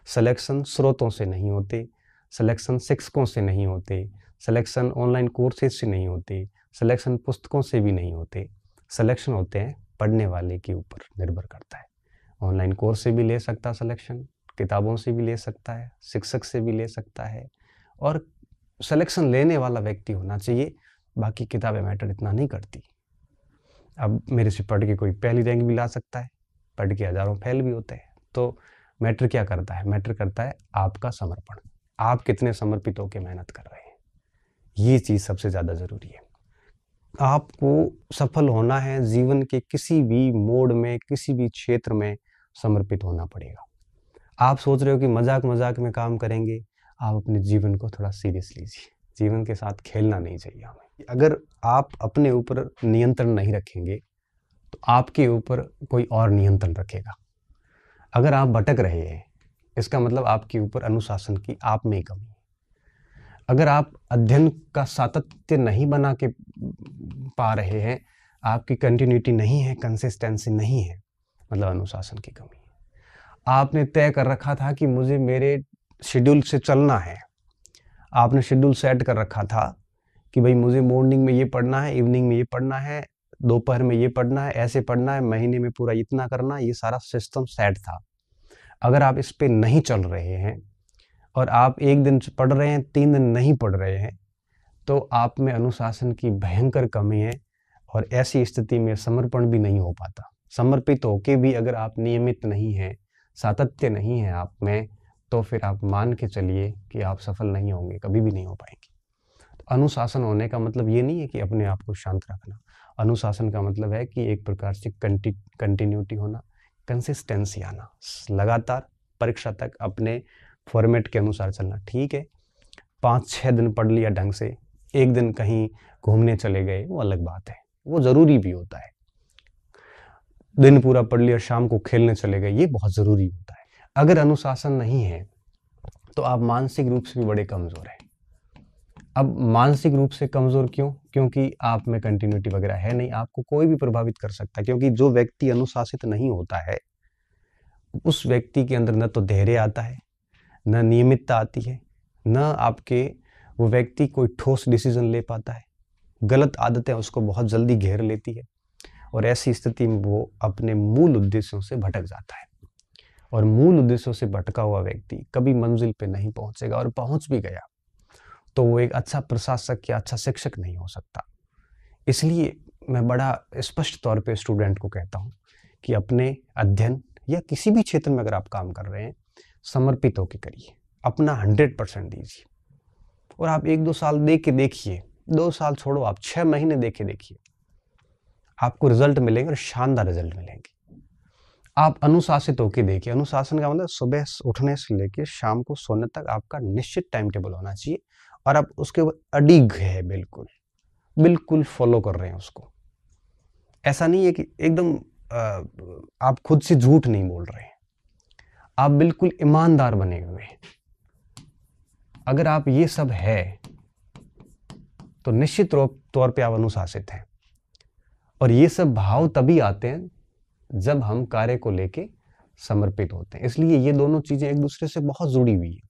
Selection स्रोतों से नहीं होते, सिलेक्शन शिक्षकों से नहीं होते, सिलेक्शन ऑनलाइन कोर्सेज से नहीं होते, सिलेक्शन पुस्तकों से भी नहीं होते। सिलेक्शन होते हैं पढ़ने वाले के ऊपर निर्भर करता है। ऑनलाइन कोर्स से भी ले सकता है सिलेक्शन, किताबों से भी ले सकता है, शिक्षक से भी ले सकता है, और सिलेक्शन लेने वाला व्यक्ति होना चाहिए। बाकी किताबें मैटर इतना नहीं करती। अब मेरे से पढ़ के कोई पहली रैंक भी ला सकता है, पढ़ के हज़ारों फेल भी होते हैं। तो मैटर क्या करता है? मैटर करता है आपका समर्पण, आप कितने समर्पित होकर मेहनत कर रहे हैं। ये चीज़ सबसे ज़्यादा ज़रूरी है। आपको सफल होना है जीवन के किसी भी मोड़ में, किसी भी क्षेत्र में समर्पित होना पड़ेगा। आप सोच रहे हो कि मजाक मजाक में काम करेंगे, आप अपने जीवन को थोड़ा सीरियस लीजिए। जीवन के साथ खेलना नहीं चाहिए हमें। अगर आप अपने ऊपर नियंत्रण नहीं रखेंगे तो आपके ऊपर कोई और नियंत्रण रखेगा। अगर आप भटक रहे हैं, इसका मतलब आपके ऊपर अनुशासन की आप में ही कमी है। अगर आप अध्ययन का सातत्य नहीं बना के पा रहे हैं, आपकी कंटिन्यूटी नहीं है, कंसिस्टेंसी नहीं है, मतलब अनुशासन की कमी है। आपने तय कर रखा था कि मुझे मेरे शेड्यूल से चलना है, आपने शेड्यूल सेट कर रखा था कि भाई मुझे मॉर्निंग में ये पढ़ना है, इवनिंग में ये पढ़ना है, दोपहर में ये पढ़ना है, ऐसे पढ़ना है, महीने में पूरा इतना करना, ये सारा सिस्टम सेट था। अगर आप इस पे नहीं चल रहे हैं और आप एक दिन पढ़ रहे हैं, 3 दिन नहीं पढ़ रहे हैं, तो आप में अनुशासन की भयंकर कमी है, और ऐसी स्थिति में समर्पण भी नहीं हो पाता। समर्पित होके भी अगर आप नियमित नहीं हैं, सातत्य नहीं है आप में, तो फिर आप मान के चलिए कि आप सफल नहीं होंगे, कभी भी नहीं हो पाएंगे। तो अनुशासन होने का मतलब ये नहीं है कि अपने आप को शांत रखना। अनुशासन का मतलब है कि एक प्रकार से कंटिन्यूटी होना, कंसिस्टेंसी आना, लगातार परीक्षा तक अपने फॉर्मेट के अनुसार चलना। ठीक है, 5-6 दिन पढ़ लिया ढंग से, एक दिन कहीं घूमने चले गए, वो अलग बात है, वो ज़रूरी भी होता है। दिन पूरा पढ़ लिया, शाम को खेलने चले गए, ये बहुत ज़रूरी होता है। अगर अनुशासन नहीं है तो आप मानसिक रूप से भी बड़े कमज़ोर हैं। अब मानसिक रूप से कमज़ोर क्यों? क्योंकि आप में कंटिन्यूटी वगैरह है नहीं, आपको कोई भी प्रभावित कर सकता है। क्योंकि जो व्यक्ति अनुशासित नहीं होता है, उस व्यक्ति के अंदर न तो धैर्य आता है, न नियमितता आती है, न आपके वो व्यक्ति कोई ठोस डिसीजन ले पाता है। गलत आदतें उसको बहुत जल्दी घेर लेती है, और ऐसी स्थिति में वो अपने मूल उद्देश्यों से भटक जाता है। और मूल उद्देश्यों से भटका हुआ व्यक्ति कभी मंजिल पे नहीं पहुंचेगा, और पहुंच भी गया तो वो एक अच्छा प्रशासक या अच्छा शिक्षक नहीं हो सकता। इसलिए मैं बड़ा स्पष्ट तौर पे स्टूडेंट को कहता हूं कि अपने अध्ययन या किसी भी क्षेत्र में अगर आप काम कर रहे हैं, समर्पित होकर करिए, अपना 100% दीजिए। और आप 1-2 साल दे के देखिए, 2 साल छोड़ो, आप 6 महीने दे के देखिए, आपको रिजल्ट मिलेंगे, और शानदार रिजल्ट मिलेंगे। आप अनुशासित होकर देखिए। अनुशासन का मतलब सुबह उठने से लेकर शाम को सोने तक आपका निश्चित टाइम टेबल होना चाहिए, और आप उसके ऊपर अडिग है, बिल्कुल बिल्कुल फॉलो कर रहे हैं उसको। ऐसा नहीं है कि एकदम आप खुद से झूठ नहीं बोल रहे हैं, आप बिल्कुल ईमानदार बने हुए हैं। अगर आप ये सब है तो निश्चित तौर पे आप अनुशासित हैं। और ये सब भाव तभी आते हैं जब हम कार्य को लेके समर्पित होते हैं। इसलिए ये दोनों चीजें एक दूसरे से बहुत जुड़ी हुई है।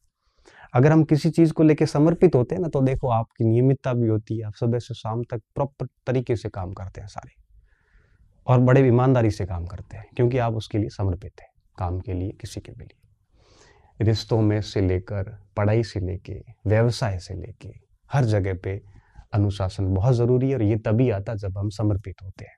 अगर हम किसी चीज को लेके समर्पित होते हैं ना, तो देखो आपकी नियमितता भी होती है, आप सुबह से शाम तक प्रॉपर तरीके से काम करते हैं सारे, और बड़े ईमानदारी से काम करते हैं, क्योंकि आप उसके लिए समर्पित हैं। काम के लिए, किसी के भी लिए, रिश्तों में से लेकर, पढ़ाई से लेके, व्यवसाय से लेके, हर जगह पे अनुशासन बहुत जरूरी है। और ये तभी आता जब हम समर्पित होते हैं।